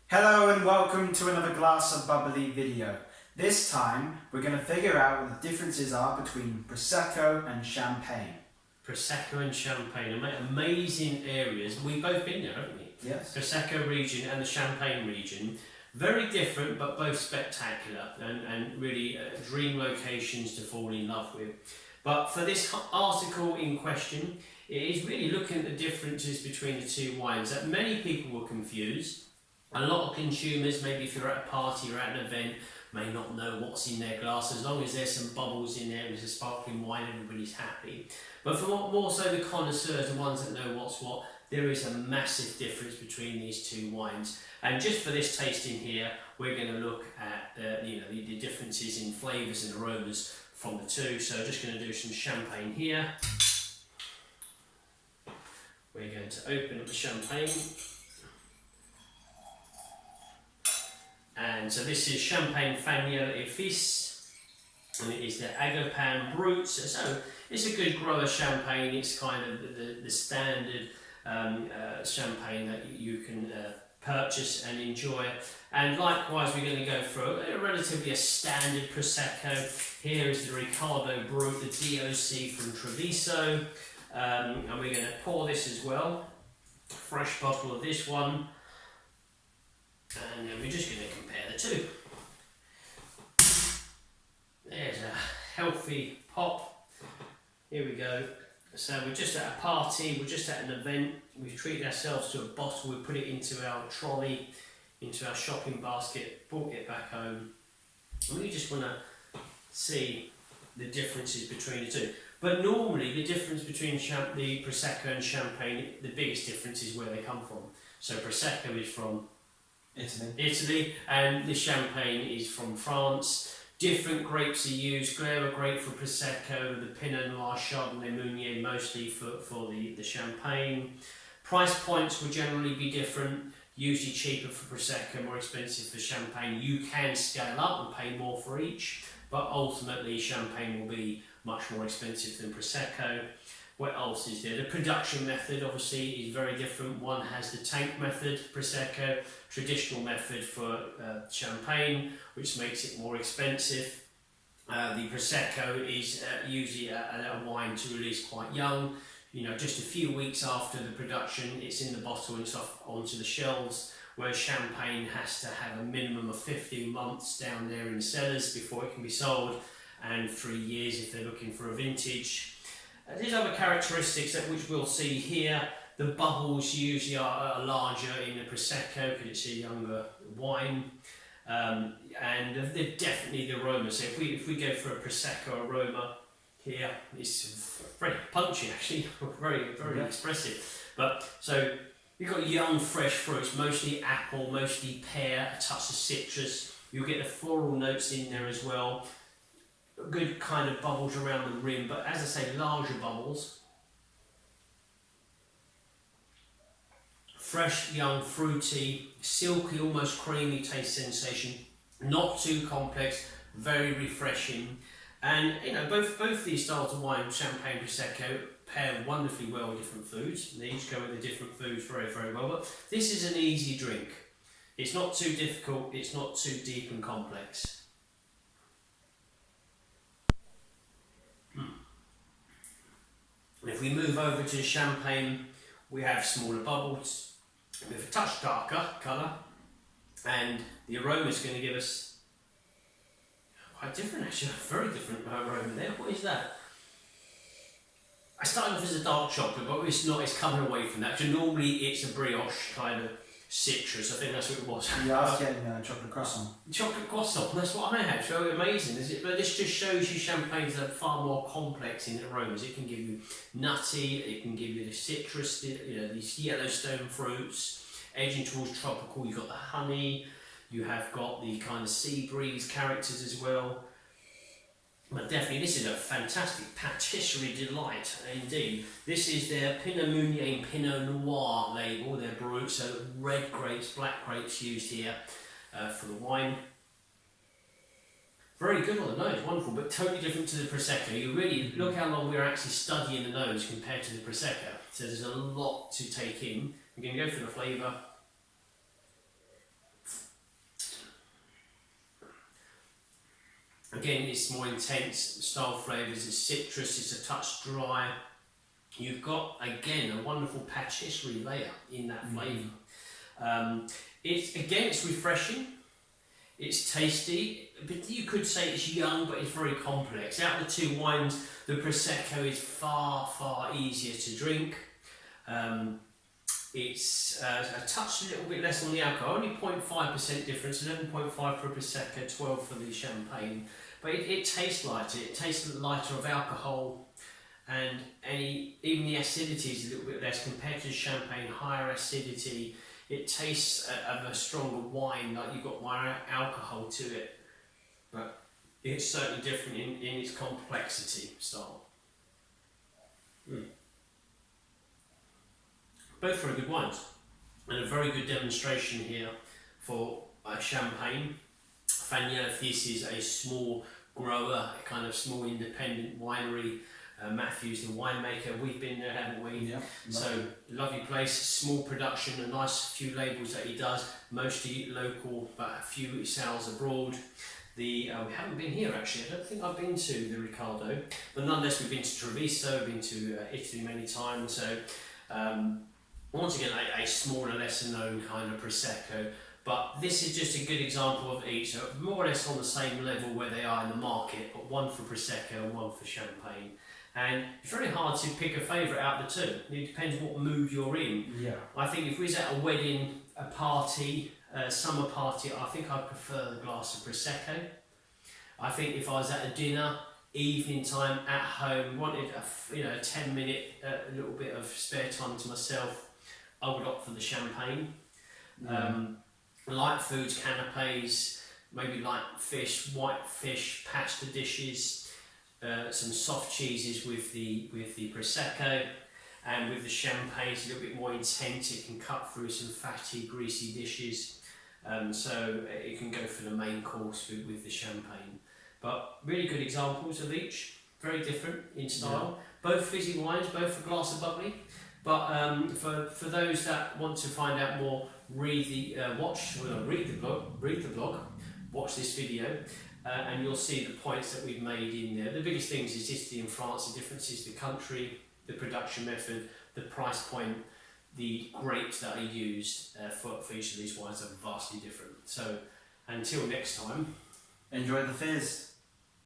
Hello and welcome to another glass of bubbly video. This time we're going to figure out what the differences are between Prosecco and Champagne. Prosecco and Champagne, amazing areas. We've both been there, haven't we? Yes. Prosecco region and the Champagne region. Very different but both spectacular and really dream locations to fall in love with. But for this article in question, it is really looking at the differences between the two wines that many people were confused. A lot of consumers, maybe if you're at a party or at an event, may not know what's in their glass. As long as there's some bubbles in there and it's a sparkling wine, everybody's happy. But for more so the connoisseurs, the ones that know what's what, there is a massive difference between these two wines. And just for this tasting here, we're going to look at the differences in flavours and aromas from the two. So just going to do some champagne here. We're going to open up the champagne. And so this is Champagne Fagnol et Fils, and it is the Agopin Brut. So it's a good grower champagne. It's kind of the standard champagne that you can purchase and enjoy. And likewise, we're going to go for a relatively standard Prosecco. Here is the Riccardo Brut, the DOC from Treviso, and we're going to pour this as well. Fresh bottle of this one. And we're just going to compare the two. There's a healthy pop. Here we go. So we're just at a party, we're just at an event. We've treated ourselves to a bottle, we put it into our trolley, into our shopping basket, brought it back home. And we just want to see the differences between the two. But normally the difference between the Prosecco and Champagne, the biggest difference is where they come from. So Prosecco is from Italy, and the Champagne is from France. Different grapes are used. Glera grape for Prosecco, the Pinot Noir, Chardonnay, Meunier mostly for the Champagne. Price points will generally be different. Usually cheaper for Prosecco, more expensive for Champagne. You can scale up and pay more for each, but ultimately Champagne will be much more expensive than Prosecco. What else is there? The production method obviously is very different. One has the tank method, Prosecco, traditional method for Champagne, which makes it more expensive. The Prosecco is usually a wine to release quite young, just a few weeks after the production, it's in the bottle and it's off onto the shelves, whereas Champagne has to have a minimum of 15 months down there in the cellars before it can be sold, and 3 years if they're looking for a vintage. There's other characteristics which we'll see here. The bubbles usually are larger in the Prosecco because it's a younger wine, and definitely the aroma. So if we go for a Prosecco aroma here, it's very punchy actually, very expressive. But so you've got young fresh fruits, mostly apple, mostly pear, a touch of citrus. You'll get the floral notes in there as well. Good kind of bubbles around the rim, but as I say, larger bubbles. Fresh, young, fruity, silky, almost creamy taste sensation. Not too complex, very refreshing. And both these styles of wine, Champagne, Prosecco, pair wonderfully well with different foods. They each go with the different foods very, very well. But this is an easy drink. It's not too difficult, it's not too deep and complex. If we move over to Champagne, we have smaller bubbles, we have a touch darker colour, and the aroma is going to give us quite different actually, very different aroma there. What is that? I started off as a dark chocolate, but it's not, it's coming away from that. So normally it's a brioche kind of citrus, I think that's what it was. Yeah, I was getting chocolate croissant. Chocolate croissant, that's what I had, so amazing, is it? But this just shows you champagnes are far more complex in aromas. It can give you nutty, it can give you the citrus, these Yellowstone fruits, edging towards tropical. You've got the honey, you have got the kind of sea breeze characters as well. But definitely this is a fantastic patisserie delight indeed. This is their Pinot Meunier and Pinot Noir label, their Brut, so red grapes, black grapes used here for the wine. Very good on the nose, wonderful, but totally different to the Prosecco. You really look how long we're actually studying the nose compared to the Prosecco. So there's a lot to take in. We're going to go for the flavour. Again, it's more intense style flavours, it's citrus, it's a touch dry. You've got, again, a wonderful patisserie layer in that flavour. It's refreshing, it's tasty, but you could say it's young, but it's very complex. Out of the two wines, the Prosecco is far, far easier to drink. It's a touch a little bit less on the alcohol, only 0.5% difference, 11.5 for Prosecco, 12 for the Champagne. But it tastes lighter, it tastes lighter of alcohol, and even the acidity is a little bit less compared to Champagne, higher acidity. It tastes of a stronger wine, like you've got more alcohol to it, but it's certainly different in its complexity style. Both very good wines, and a very good demonstration here for Champagne. Fagneux, this is a small grower, a kind of small independent winery. Matthew's the winemaker. We've been there, haven't we? Yeah. So lovely place, small production, a nice few labels that he does, mostly local, but a few sales abroad. We haven't been here actually. I don't think I've been to the Riccardo, but nonetheless we've been to Treviso, been to Italy many times. So once again, a smaller, lesser known kind of Prosecco. But this is just a good example of each, so more or less on the same level where they are in the market, but one for Prosecco and one for Champagne. And it's very hard to pick a favourite out of the two. It depends what mood you're in. Yeah. I think if we was at a wedding, a party, a summer party, I think I'd prefer the glass of Prosecco. I think if I was at a dinner, evening time, at home, wanted a 10-minute, a little bit of spare time to myself, I would opt for the Champagne. Light foods, canapes, maybe light fish, white fish, pasta dishes, some soft cheeses with the Prosecco, and with the Champagne it's a little bit more intense. It can cut through some fatty, greasy dishes, so it can go for the main course with the Champagne. But really good examples of each, very different in style. Both fizzy wines, both a glass of bubbly. But for those that want to find out more, read the blog, watch this video, and you'll see the points that we've made in there. The biggest things is Italy and France, the differences, the country, the production method, the price point, the grapes that are used for each of these wines are vastly different. So until next time, Enjoy the fizz.